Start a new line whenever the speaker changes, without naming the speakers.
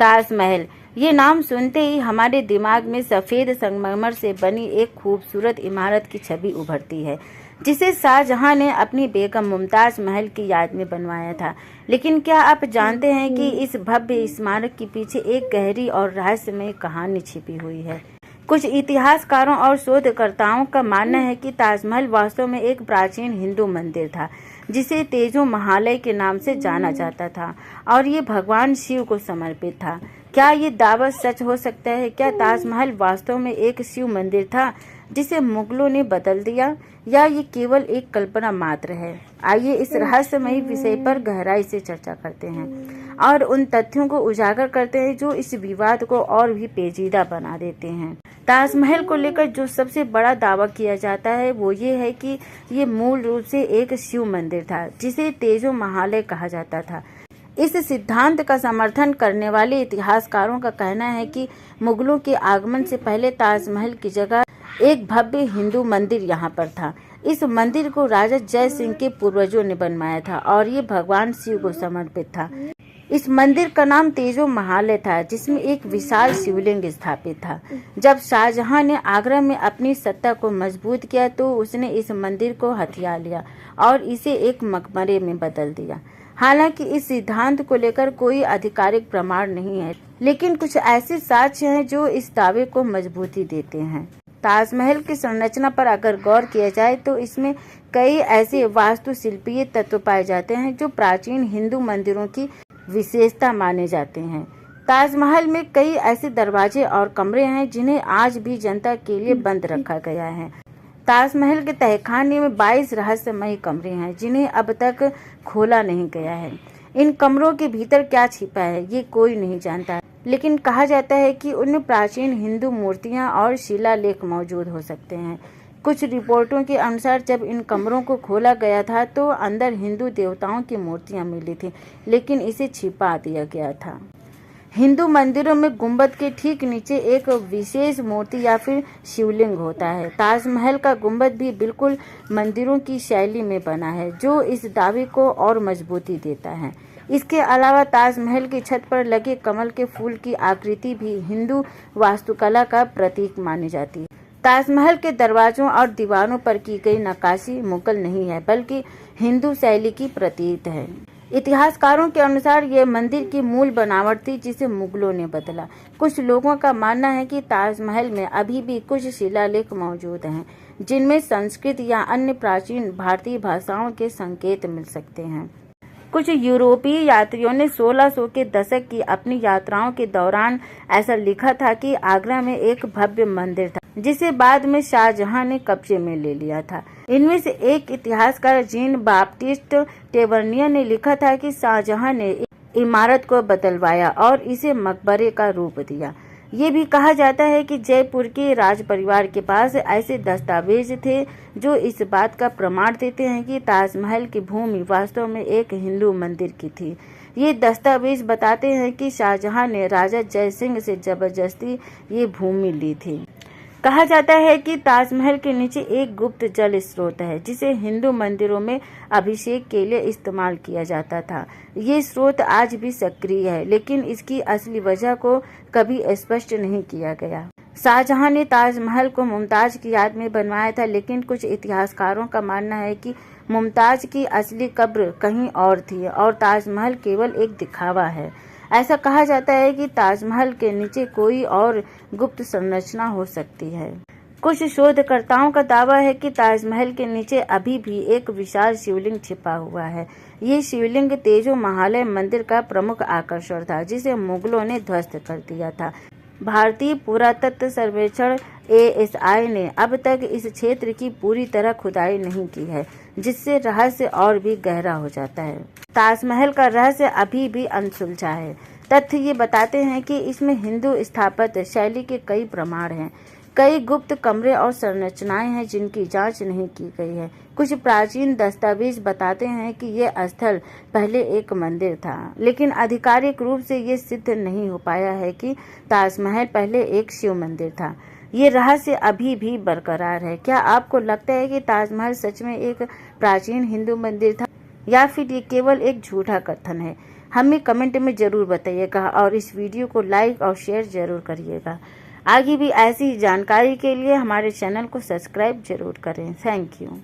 ताजमहल, ये नाम सुनते ही हमारे दिमाग में सफ़ेद संगमरमर से बनी एक खूबसूरत इमारत की छवि उभरती है, जिसे शाहजहां ने अपनी बेगम मुमताज़ महल की याद में बनवाया था। लेकिन क्या आप जानते हैं कि इस भव्य स्मारक के पीछे एक गहरी और रहस्यमय कहानी छिपी हुई है? कुछ इतिहासकारों और शोधकर्ताओं का मानना है कि ताजमहल वास्तव में एक प्राचीन हिंदू मंदिर था, जिसे तेजो महालय के नाम से जाना जाता था और ये भगवान शिव को समर्पित था। क्या ये दावा सच हो सकता है? क्या ताजमहल वास्तव में एक शिव मंदिर था जिसे मुगलों ने बदल दिया, या ये केवल एक कल्पना मात्र है? आइए इस रहस्यमयी विषय पर गहराई से चर्चा करते हैं और उन तथ्यों को उजागर करते हैं जो इस विवाद को और भी पेचीदा बना देते हैं। ताजमहल को लेकर जो सबसे बड़ा दावा किया जाता है वो ये है कि ये मूल रूप से एक शिव मंदिर था, जिसे तेजो महालय कहा जाता था। इस सिद्धांत का समर्थन करने वाले इतिहासकारों का कहना है कि मुगलों के आगमन से पहले ताजमहल की जगह एक भव्य हिंदू मंदिर यहाँ पर था। इस मंदिर को राजा जय सिंह के पूर्वजों ने बनवाया था और ये भगवान शिव को समर्पित था। इस मंदिर का नाम तेजो महालय था, जिसमें एक विशाल शिवलिंग स्थापित था। जब शाहजहां ने आगरा में अपनी सत्ता को मजबूत किया तो उसने इस मंदिर को हथिया लिया और इसे एक मकबरे में बदल दिया। हालांकि इस सिद्धांत को लेकर कोई आधिकारिक प्रमाण नहीं है, लेकिन कुछ ऐसे साक्ष्य हैं जो इस दावे को मजबूती देते हैं। ताजमहल की संरचना पर अगर गौर किया जाए तो इसमें कई ऐसे वास्तुशिल्पीय तत्व पाए जाते हैं जो प्राचीन हिंदू मंदिरों की विशेषता माने जाते हैं। ताजमहल में कई ऐसे दरवाजे और कमरे हैं जिन्हें आज भी जनता के लिए बंद रखा गया है। ताजमहल के तहखाने में 22 रहस्यमय कमरे हैं जिन्हें अब तक खोला नहीं गया है। इन कमरों के भीतर क्या छिपा है ये कोई नहीं जानता, लेकिन कहा जाता है कि उनमें प्राचीन हिंदू मूर्तियां और शिलालेख मौजूद हो सकते हैं। कुछ रिपोर्टों के अनुसार जब इन कमरों को खोला गया था तो अंदर हिंदू देवताओं की मूर्तियां मिली थी, लेकिन इसे छिपा दिया गया था। हिंदू मंदिरों में गुंबद के ठीक नीचे एक विशेष मूर्ति या फिर शिवलिंग होता है। ताजमहल का गुंबद भी बिल्कुल मंदिरों की शैली में बना है, जो इस दावे को और मजबूती देता है। इसके अलावा ताजमहल की छत पर लगे कमल के फूल की आकृति भी हिंदू वास्तुकला का प्रतीक मानी जाती है। ताजमहल के दरवाजों और दीवारों पर की गई नक्काशी मुगल नहीं है, बल्कि हिंदू शैली की प्रतीक है। इतिहासकारों के अनुसार ये मंदिर की मूल बनावट थी जिसे मुगलों ने बदला। कुछ लोगों का मानना है कि ताजमहल में अभी भी कुछ शिलालेख मौजूद हैं, जिनमें संस्कृत या अन्य प्राचीन भारतीय भाषाओं के संकेत मिल सकते हैं। कुछ यूरोपीय यात्रियों ने 1600 के दशक की अपनी यात्राओं के दौरान ऐसा लिखा था कि आगरा में एक भव्य मंदिर था, जिसे बाद में शाहजहां ने कब्जे में ले लिया था। इनमें से एक इतिहासकार जीन बाप्टिस्ट टेवर्नियर ने लिखा था कि शाहजहां ने इमारत को बदलवाया और इसे मकबरे का रूप दिया। ये भी कहा जाता है कि जयपुर के राज परिवार के पास ऐसे दस्तावेज थे जो इस बात का प्रमाण देते हैं कि ताजमहल की भूमि वास्तव में एक हिंदू मंदिर की थी। ये दस्तावेज बताते हैं कि शाहजहां ने राजा जय सिंह से जबरदस्ती ये भूमि ली थी। कहा जाता है कि ताजमहल के नीचे एक गुप्त जल स्रोत है जिसे हिंदू मंदिरों में अभिषेक के लिए इस्तेमाल किया जाता था। ये स्रोत आज भी सक्रिय है, लेकिन इसकी असली वजह को कभी स्पष्ट नहीं किया गया। शाहजहां ने ताजमहल को मुमताज की याद में बनवाया था, लेकिन कुछ इतिहासकारों का मानना है कि मुमताज की असली कब्र कहीं और थी और ताजमहल केवल एक दिखावा है। ऐसा कहा जाता है कि ताजमहल के नीचे कोई और गुप्त संरचना हो सकती है। कुछ शोधकर्ताओं का दावा है कि ताजमहल के नीचे अभी भी एक विशाल शिवलिंग छिपा हुआ है। ये शिवलिंग तेजो महालय मंदिर का प्रमुख आकर्षण था, जिसे मुगलों ने ध्वस्त कर दिया था। भारतीय पुरातत्व सर्वेक्षण ASI ने अब तक इस क्षेत्र की पूरी तरह खुदाई नहीं की है, जिससे रहस्य और भी गहरा हो जाता है। ताजमहल का रहस्य अभी भी अनसुलझा है। तथ्य ये बताते हैं कि इसमें हिंदू स्थापत्य शैली के कई प्रमाण हैं। कई गुप्त कमरे और संरचनाएं हैं जिनकी जांच नहीं की गई है। कुछ प्राचीन दस्तावेज बताते हैं कि यह स्थल पहले एक मंदिर था, लेकिन आधिकारिक रूप से ये सिद्ध नहीं हो पाया है कि ताजमहल पहले एक शिव मंदिर था। ये रहस्य अभी भी बरकरार है। क्या आपको लगता है कि ताजमहल सच में एक प्राचीन हिंदू मंदिर था, या फिर ये केवल एक झूठा कथन है? हमें कमेंट में ज़रूर बताइएगा और इस वीडियो को लाइक और शेयर ज़रूर करिएगा। आगे भी ऐसी जानकारी के लिए हमारे चैनल को सब्सक्राइब ज़रूर करें। Thank you.